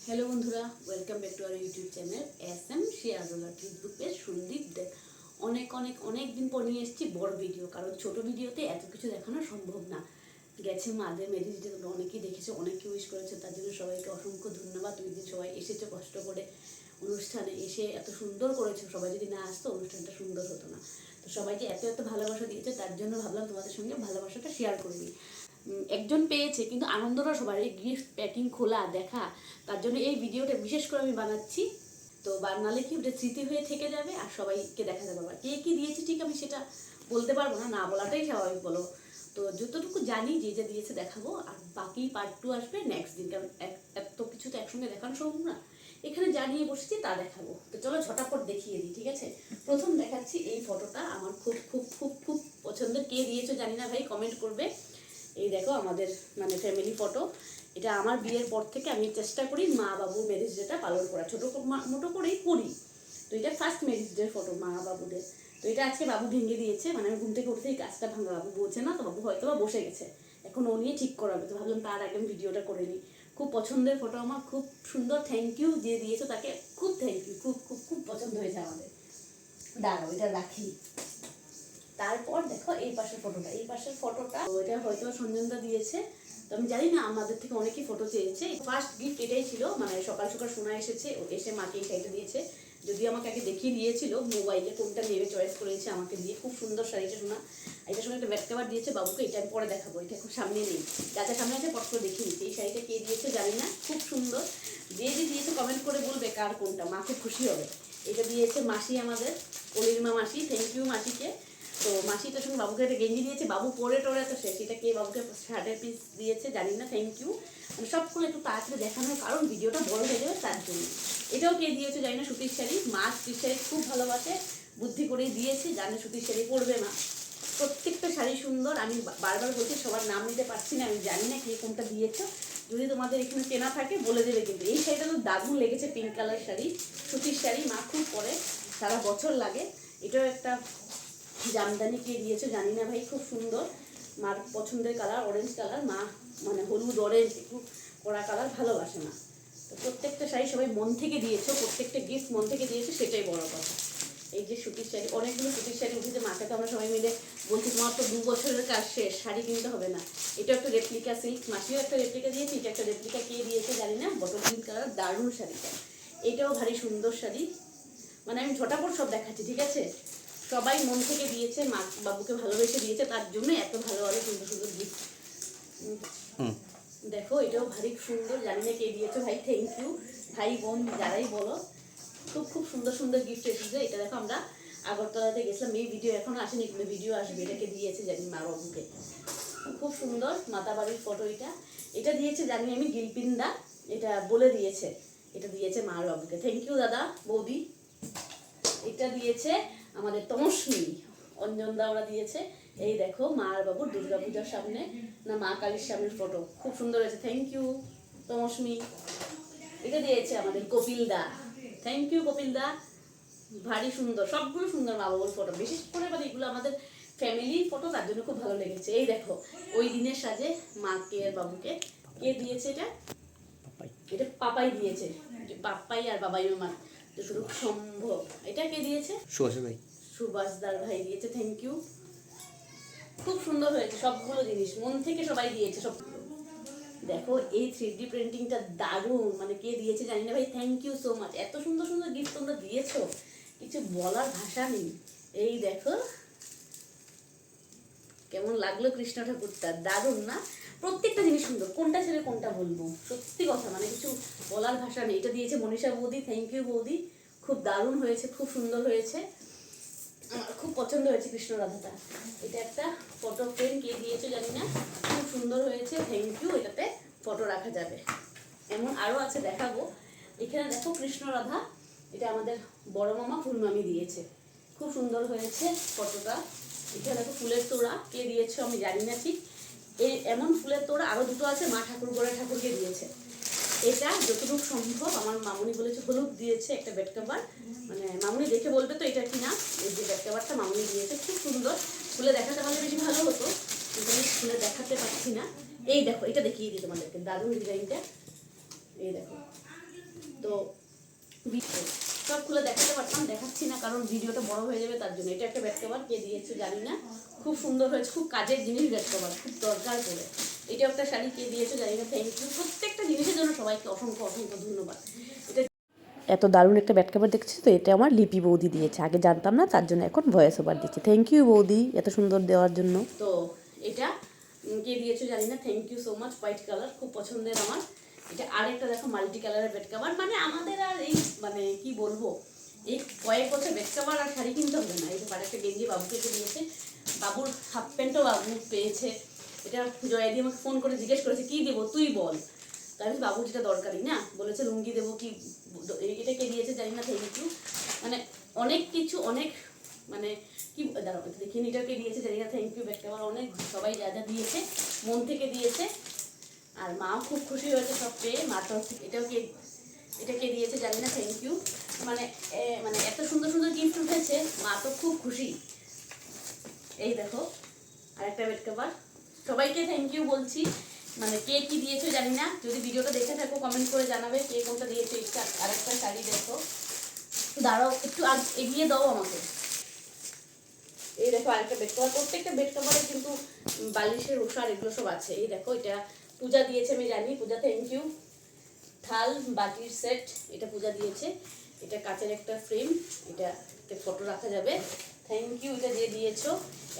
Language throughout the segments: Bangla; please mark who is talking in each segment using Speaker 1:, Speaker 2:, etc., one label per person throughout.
Speaker 1: হ্যালো বন্ধুরা, welcome back to our YouTube channel SM শিয়াজুলা ফেসবুক পেজ সন্দীপ দেব। অনেক দিন পর নিয়ে এসেছি বড় ভিডিও, কারণ ছোট ভিডিওতে এত কিছু দেখানো সম্ভব না। গেছে মাদের মেরিজটা তোমরা অনেকেই দেখেছো, অনেকে উইশ করেছে, তার জন্য সবাইকে অসংখ্য ধন্যবাদ। দুই দিন সবাই এসেছো কষ্ট করে, অনুষ্ঠানে এসে এত সুন্দর করেছো। সবাই যদি না আসতো অনুষ্ঠানটা সুন্দর হতো না। তো সবাইকে এত ভালোবাসা দিয়েছে, তার জন্য ভাবলাম তোমাদের সঙ্গে ভালোবাসাটা শেয়ার করে নিই। একজন পেয়েছে, কিন্তু আনন্দটা সবার, এই গিফট প্যাকিং খোলা দেখা, তার জন্য এই ভিডিওটা বিশেষ করে আমি বানাচ্ছি। তো বানালে কি ওটা স্মৃতি হয়ে থেকে যাবে আর সবাইকে দেখা যাবে। আবার কে কী দিয়েছে ঠিক আমি সেটা বলতে পারবো না, না বলাটাই স্বাভাবিক বলো। তো যতটুকু জানি যে যে দিয়েছে দেখাবো, আর বাকি পার্ট 2 আসবে নেক্সট দিন, কারণ এত কিছু তো একসঙ্গে দেখানো সম্ভব না। এখানে জানিয়ে বসেছি তা দেখাবো। তো চলো ঝটাপট দেখিয়ে দিই, ঠিক আছে। প্রথম দেখাচ্ছি এই ফটোটা, আমার খুব খুব খুব খুব পছন্দের। কে দিয়েছো জানি না ভাই, কমেন্ট করবে। এই দেখো আমাদের মানে ফ্যামিলি ফটো। এটা আমার বিয়ের পর থেকে আমি চেষ্টা করি মা বাবুর ম্যারেজ ডেটা পালন করা, ছোটো মোটো করেই করি। তো এটা ফার্স্ট ম্যারেজ ডে ফটো মা বাবুদের। তো এটা আজকে বাবু ভেঙে দিয়েছে, মানে আমি ঘুম থেকে উঠতেই গাছটা ভাঙা, বাবু বলছে না তো, বাবু হয়তো বা বসে গেছে, এখন ও নিয়ে ঠিক করাবে। তো ভাবলাম তার আগে আমি ভিডিওটা করে নিই। খুব পছন্দের ফটো আমার, খুব সুন্দর। থ্যাংক ইউ যে দিয়েছো তাকে, খুব থ্যাংক ইউ, খুব খুব খুব পছন্দ হয়েছে আমাদের। দাঁড়াও এটা রাখি। তারপর দেখো এই পাশের ফটোটা, ওইটা হয়তো সঞ্জনদা দিয়েছে। তো আমি জানি না, আমাদের থেকে অনেকেই ফটো চেয়েছে। ফার্স্ট গিফট এটাই ছিল, মানে সকাল সকাল শোনা এসেছে, এসে মাকে এই শাড়িটা দিয়েছে। যদি আমাকে আগে দেখিয়ে দিয়েছিল মোবাইলে কোনটা নেবে, চয়েস করেছে আমাকে দিয়ে। খুব সুন্দর শাড়িটা শোনা। এটার সঙ্গে একটা ব্যাক কভার দিয়েছে বাবুকে, এটা আমি পরে দেখাবো। এটা খুব সামনে নেই, যাতে সামনে আছে পট করে দেখিয়ে দিচ্ছি। এই শাড়িটা কে দিয়েছে জানি না, খুব সুন্দর। যে দিয়েছে কমেন্ট করে বলবে কার কোনটা, মা খুব খুশি হবে। এটা দিয়েছে মাসি আমাদের, অলিমা মাসি। থ্যাংক ইউ মাসিকে। তো মাসিটার সঙ্গে বাবুকে একটা গেঞ্জি দিয়েছে, বাবু পরে টোরে তো শেষ। এটা কে বাবুকে শার্টের পিস দিয়েছে জানি না, থ্যাংক ইউ। মানে সবগুলো একটু তাড়াতাড়ি দেখানোর কারণ ভিডিওটা বড় হয়ে যাবে তার জন্য। এটাও কে দিয়েছে জানি না, সুতির শাড়ি। মা সুতির শাড়ি খুব ভালোবাসে, বুদ্ধি করেই দিয়েছে, জানে সুতির শাড়ি পরবে না। প্রত্যেকটা শাড়ি সুন্দর। আমি বারবার বলছি সবার নাম নিতে পারছি না, আমি জানি না কে কোনটা দিয়েছো। যদি তোমাদের এখানে চেনা থাকে বলে দেবে কিন্তু। এই শাড়িটা তো দারুণ লেগেছে, পিঙ্ক কালার শাড়ি, সুতির শাড়ি। মা খুব পরে, সারা বছর লাগে। এটাও একটা জামদানি কে দিয়েছে জানি না ভাই, খুব সুন্দর। মার পছন্দের কালার অরেঞ্জ কালার, মা মানে হলুদ অরেঞ্জ একটু কড়া কালার ভালোবাসে না। তো প্রত্যেকটা শাড়ি সবাই মন থেকে দিয়েছো, প্রত্যেকটা গিফট মন থেকে দিয়েছে, সেটাই বড় কথা। এই যে সুতির শাড়ি, অনেকগুলো সুতির শাড়ি উঠেছে। মাকে তো আমরা সবাই মিলে বলছি তোমার তো 2 বছরের কাজ শেষ, শাড়ি কিনতে হবে না। এটা একটা রেপ্লিকা সিল্ক, মাসিও একটা রেপ্লিকা দিয়েছে। এটা একটা রেপ্লিকা কে দিয়েছে জানি না, বটল পিঙ্ক কালার, দারুণ শাড়িটা। এটাও ভারী সুন্দর শাড়ি। মানে আমি ঝটাপট সব দেখাচ্ছি, ঠিক আছে। সবাই মন থেকে দিয়েছে, মা বাবুকে ভালোবেসে দিয়েছে, তার জন্য এত ভালো ভালো সুন্দর সুন্দর গিফট। দেখো এটাও ভারী সুন্দর, জানি না কে দিয়েছো ভাই, থ্যাংক ইউ। ভাই বোন যারাই বলো, খুব খুব সুন্দর সুন্দর গিফট এসেছে। এটা দেখো আমরা আগরতলাতে গেছিলাম, এই ভিডিও এখনো আসেনি কিন্তু ভিডিও আসবে। এটাকে দিয়েছে জানি মা বাবুকে, খুব সুন্দর মাতাবাড়ির ফটো। এটা দিয়েছে জানি আমি গিলপিন্দা, এটা বলে দিয়েছে। এটা দিয়েছে মা বাবুকে, থ্যাংক ইউ দাদা বৌদি। এটা দিয়েছে আমাদের তমস্মি, অঞ্জনদা ওরা দিয়েছে। এই দেখো মা আর বাবুর দুর্গাপূজার সামনে, না মা কালীর সামনের ফটো, খুব সুন্দর হয়েছে, থ্যাংক ইউ তমস্মি। এটা দিয়েছে আমাদের কপিলদা, থ্যাংক ইউ কপিলদা, ভারী সুন্দর। সবগুলো সুন্দর মা বাবুর ফটো, বিশেষ করে মানে এগুলো আমাদের ফ্যামিলির ফটো, তার জন্য খুব ভালো লেগেছে। এই দেখো ওই দিনের সাজে মাকে আর বাবুকে কে দিয়েছে, এটা পাপাই দিয়েছে, পাপাই আর বাবাই মামা যতটুকু সম্ভব। এটা কে দিয়েছে, সুভাষদার ভাই দিয়েছে, থ্যাংক ইউ। খুব সুন্দর হয়েছে সবগুলো জিনিস, মন থেকে সবাই দিয়েছে সব। দেখো এই 3D প্রিন্টিংটা দারুণ, মানে কে দিয়েছে জানি না ভাই, থ্যাংক ইউ সো মাচ। এত সুন্দর সুন্দর গিফট তোমরা দিয়েছো, কিছু বলার ভাষা নেই। এই দেখো কেমন লাগলো কৃষ্ণ ঠাকুরটা, দারুণ না? প্রত্যেকটা জিনিস সুন্দর, কোনটা ছেড়ে কোনটা বলবো, সত্যি কথা, মানে কিছু বলার ভাষা নেই। এটা দিয়েছে মনীষা বৌদি, থ্যাংক ইউ বৌদি, খুব দারুণ হয়েছে, খুব সুন্দর হয়েছে, আমার খুব পছন্দ হয়েছে কৃষ্ণ রাধাটা। এটা একটা ফটো ফ্রেম কে দিয়েছে জানি না, খুব সুন্দর হয়েছে, থ্যাংক ইউ। এটাতে ফটো রাখা যাবে, এমন আরও আছে দেখাবো। এখানে দেখো কৃষ্ণ রাধা, এটা আমাদের বড় মামা ফুলমামি দিয়েছে, খুব সুন্দর হয়েছে ফটোটা। এখানে দেখো ফুলের তোড়া কে দিয়েছে আমি জানি না ঠিক, এই এমন ফুলের তোড়া আরও দুটো আছে, মা ঠাকুর গোড়া ঠাকুরকে দিয়েছে। এটা যতটুকু সম্ভব আমার মামুনি বলেছে, হলুদ দিয়েছে একটা বেড কভার, মানে মামুনি দেখে বলবে তো এটা কিনা। এই যে বেড কভারটা মামুনি দিয়েছে, খুব সুন্দর। খুলে দেখাতে পারলে বেশি ভালো হতো, কিন্তু আমি খুলে দেখাতে পারছি না। এই দেখো এটা দেখিয়ে দিই তোমাদেরকে, দারুণ ডিজাইনটা। এই দেখো তো সব খুলে দেখাতে পারতাম, দেখাচ্ছি না কারণ ভিডিওটা বড় হয়ে যাবে তার জন্য। এটা একটা বেড কভার, কে দিয়েছে জানি না, খুব সুন্দর হয়েছে, খুব কাজের জিনিস বেড কভার, খুব দরকার পড়ে। এটা একটা শাড়ি, কে দিয়েছে জানি না, থ্যাংক ইউ। প্রত্যেকটা জিনিসের জন্য সবাইকে অসংখ্য অসংখ্য ধন্যবাদ। এটা এত দারুণ একটা বেড কভার দেখছি তো, এটা আমার লিপি বৌদি দিয়েছে, আগে জানতাম না তার জন্য এখন ভয়েস ওভার দিচ্ছি। থ্যাংক ইউ বৌদি এত সুন্দর দেওয়ার জন্য। তো এটা কে দিয়েছো জানি না, thank you so much. White colour খুব পছন্দের আমার। এটা আরেকটা দেখো মাল্টি কালারের বেড কভার, মানে আমাদের আর এই মানে কি বলবো, এই কয়েক বছর বেড কভার আর শাড়ি কিনতে হবে না। এই যে একটা গেঞ্জি বাবুকে দিয়েছে, বাবুর হাফ প্যান্টও বাবু পেয়েছে। এটা জয়াদি আমাকে ফোন করে জিজ্ঞেস করেছে কি দেবো তুই বল, তাই বাবু যেটা দরকারি না, বলেছে লুঙ্গি দেবো কি, এটা কে দিয়েছে জানি না, থ্যাংক ইউ। মানে অনেক কিছু, অনেক মানে কি দাঁড়াও দেখিনি, এটাকে দিয়েছে জানি না, থ্যাংক ইউ। বেড কভার অনেক সবাই যা যা দিয়েছে মন থেকে দিয়েছে, আর মাও খুব খুশি হয়েছে সব পেয়ে। মা তো এটাকে দিয়েছে জানি না, থ্যাংক ইউ। মানে মানে এত সুন্দর সুন্দর গিফট উঠেছে, মা তো খুব খুশি। এই দেখো আরেকটা বেড কভার, সবাইকে থ্যাংক ইউ বলছি। মানে কে কি দিয়েছো জানি না, যদি ভিডিওটা দেখে থাকো কমেন্ট করে জানাবে কে কোনটা দিয়েছো। এটা আরেকটা শাড়ি দেখো, দাঁড়াও একটু এগিয়ে দাও আমাকে। এই দেখো আরেকটা বেড কভার, প্রত্যেকটা বেড কভারে কিন্তু বালিশের ওষার এগুলো সব আছে। এই দেখো এটা পূজা দিয়েছে, আমি জানি, পূজা থ্যাংক ইউ। থাল বাটির সেট, এটা পূজা দিয়েছে। এটা কাচের একটা ফ্রেম, এটাতে ফটো রাখা যাবে, থ্যাংক ইউ। এটা দিয়ে দিয়েছো।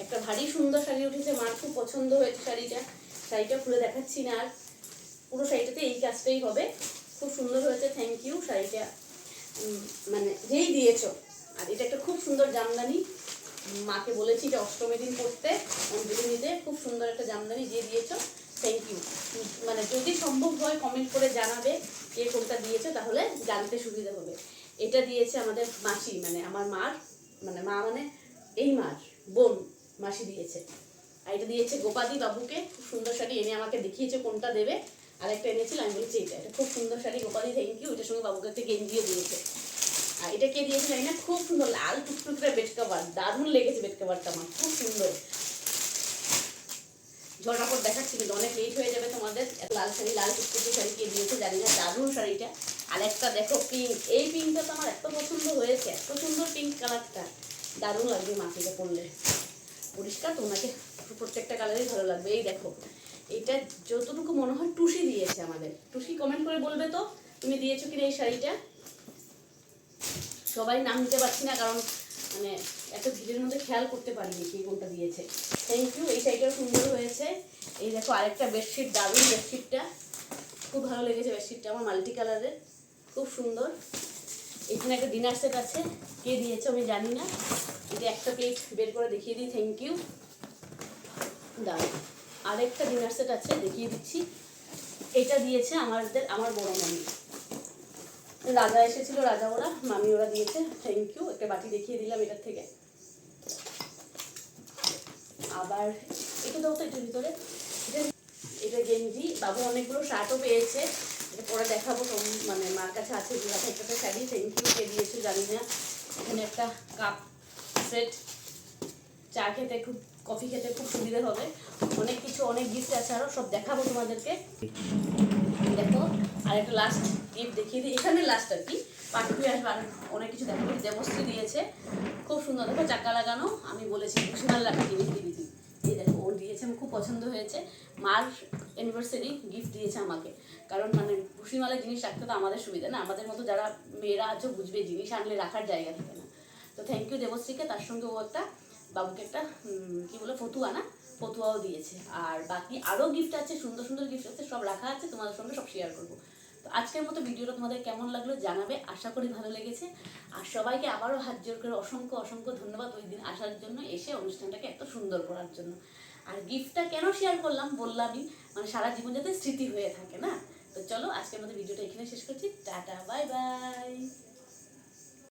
Speaker 1: একটা ভারী সুন্দর শাড়ি উঠেছে, মার খুব পছন্দ হয়েছে শাড়িটা। শাড়িটা খুলে দেখাচ্ছি না আর, পুরো শাড়িটাতে এই কাজটাই হবে, খুব সুন্দর হয়েছে, থ্যাংক ইউ। শাড়িটা মানে যেই দিয়েছো। আর এটা একটা খুব সুন্দর জামদানি, মাকে বলেছি এটা অষ্টমী দিন পরতে, অঞ্জলি নিতে, খুব সুন্দর একটা জামদানি যে দিয়েছো, থ্যাংক ইউ। মানে যদি সম্ভব হয় কমেন্ট করে জানাবে কে কোনটা দিয়েছো, তাহলে জানতে সুবিধা হবে। এটা দিয়েছে আমাদের মাসি, মানে আমার মার, মানে মা মানে এই মার বোন মাসি দিয়েছে। আর এটা দিয়েছে গোপাদি বাবুকে, খুব সুন্দর শাড়ি এনে আমাকে দেখিয়েছে কোনটা দেবে। আর একটা এনেছিল, আমি বলেছি এটা খুব সুন্দর শাড়ি গোপাদি, থ্যাংক ইউ। এটার সঙ্গে বাবুকে একটা গেঞ্জিও দিয়েছে। আর এটা কে দিয়েছে জানি না, খুব সুন্দর লাল টুকটুকরা বেড কভার, দারুণ লেগেছে বেড কভারটা আমার, খুব সুন্দর। ঝটাপট দেখাচ্ছি কিন্তু অনেক লেট হয়ে যাবে তোমাদের। লাল শাড়ি, লাল টুকটুকি শাড়ি কে দিয়েছে জানি না, দারুণ শাড়িটা। আর একটা দেখো পিঙ্ক, এই পিঙ্কটা তো আমার এত পছন্দ হয়েছে, এত সুন্দর পিঙ্ক কালারটা, দারুণ লাগবে মাকে পরলে, পরিষ্কার তো ওনাকে প্রত্যেকটা কালারই ভালো লাগবে। এই দেখো এইটা যতটুকু মনে হয় টুসি দিয়েছে আমাদের, টুসি কমেন্ট করে বলবে তো তুমি দিয়েছো কিনা এই শাড়িটা। সবাই নাম নিতে পারছি না কারণ মানে এত ভিড়ের মধ্যে খেয়াল করতে পারিনি কে কোনটা দিয়েছে, থ্যাংক ইউ। এই শাড়িটাও সুন্দর হয়েছে। এই দেখো আরেকটা বেডশিট, দারুণ বেডশিটটা, খুব ভালো লেগেছে বেডশিটটা আমার, মাল্টি কালারের, খুব সুন্দর। এখানে একটা ডিনার সেট আছে, কে দিয়েছে আমি জানি না। এটা একটা প্লেট বের করে দেখিয়ে দিই, থ্যাংক ইউ। দাঁড়ান আরেকটা ডিনার সেট আছে, দেখিয়ে দিচ্ছি। এটা দিয়েছে আমার বড় মামি, রাজা এসেছিল, রাজা ওরা মামি ওরা দিয়েছে, থ্যাংক ইউ। একটা বাটি দেখিয়ে দিলাম এটার থেকে। আবার এটা দাও তো এটার ভিতরে, এটা গেঞ্জি, বাবু অনেকগুলো শার্টও পেয়েছে, এটা পরে দেখাবো, মানে মার কাছে আছে একটা শাড়ি, থ্যাংক ইউ। কে দিয়েছে জানি না। এখানে একটা কাপ সেট, চা খেতে খুব, কফি খেতে খুব সুবিধা হবে। অনেক কিছু, অনেক গিফট আছে, আরও সব দেখাবো তোমাদেরকে। দেখো আর একটা লাস্ট গিফট দেখিয়ে দিই, এখানে লাস্ট আর কি, পার্ট টু আসবে, আর অনেক কিছু দেখাবো। দেবশ্রী দিয়েছে, খুব সুন্দর, দেখো চাকা লাগানো, আমি বলেছি খুশিমাল লাগা জিনিস দিয়ে দিদি। এই দেখো ও দিয়েছে, আমার খুব পছন্দ হয়েছে। মার অ্যানিভার্সারি গিফট দিয়েছে আমাকে, কারণ মানে খুশিমালের জিনিস রাখতে তো আমাদের সুবিধা না, আমাদের মতো যারা মেয়েরা আছো বুঝবে, জিনিস আনলে রাখার জায়গা থাকে না। তো থ্যাংক ইউ দেবশ্রীকে। তার সঙ্গে ও একটা বাবুকে একটা কি বলে ফতুয়া না, ফতুয়াও দিয়েছে। আর বাকি আরও গিফট আছে, সুন্দর সুন্দর গিফট আছে, সব রাখা আছে, তোমাদের সঙ্গে সব শেয়ার করবো। তো আজকের মতো ভিডিওটা তোমাদের কেমন লাগলো জানাবে, আশা করি ভালো লেগেছে। আর সবাইকে আবারও হাত জোর করে অসংখ্য অসংখ্য ধন্যবাদ ওই দিন আসার জন্য, এসে অনুষ্ঠানটাকে এত সুন্দর করার জন্য। আর গিফটটা কেন শেয়ার করলাম বললামই, মানে সারা জীবন যাতে স্মৃতি হয়ে থাকে না। তো চলো আজকের মতো ভিডিওটা এখানে শেষ করছি, টাটা বাই বাই।